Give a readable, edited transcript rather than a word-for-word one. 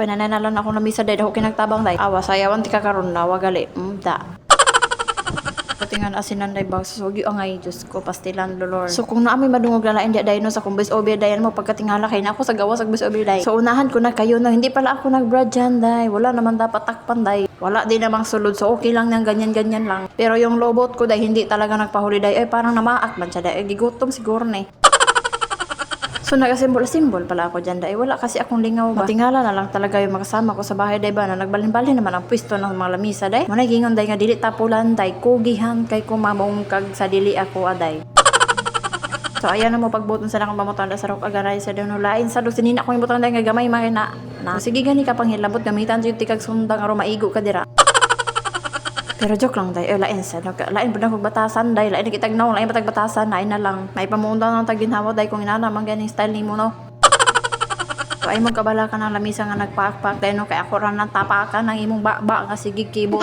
Panananalan ako na misa day ako kinagtabang day. Awa sayawan ti kakaron na wagali. Da. Patingan asinan day bag susugi angay Diyos ko pastilan lolor. So kung naami madungog lalain di day no sa kumbis obi dayan mo pagkatingala kay na ako sa gawas sa kumbis obi day. So unahan ko na kayo na hindi pala ako nagbrad dyan day. Wala naman dapat takpan day. Wala din namang sulod so okay lang nang ganyan-ganyan lang. Pero yung lobot ko day hindi talaga nagpahuli day. Ay parang namaak man siya day. Gigutom siguro na eh. So nagasimbol-simbol pala ako dyan dahil wala kasi akong lingaw ba. Matingala na lang talaga yung makasama ko sa bahay day ba na nagbalin-balin naman ang pwesto ng mga lamisa day. Muna gingon day nga dili tapulan day kugihan kay kumamong kag sa dili ako aday. So ayan na mo pagbuton sa nakang mamutan sa rok agaray sa doon lain sa do sinina ko yung butang day nga gamay makina. Na sige gani ka panghilabot gamitan jud tikag sundang aron maigo ka dira. Pero joke lang day, lain sa lain pud ako batasan day, lain kitagnaw, lain patag batasan, lain na lang. May pamundaw ng taginhawa day kung inana man ganing style nimo no. So ay magkabala ka ng lamisa nga nagpaak-paak day no kay ako ra nang tapakan ng imong ba nga sige kibot.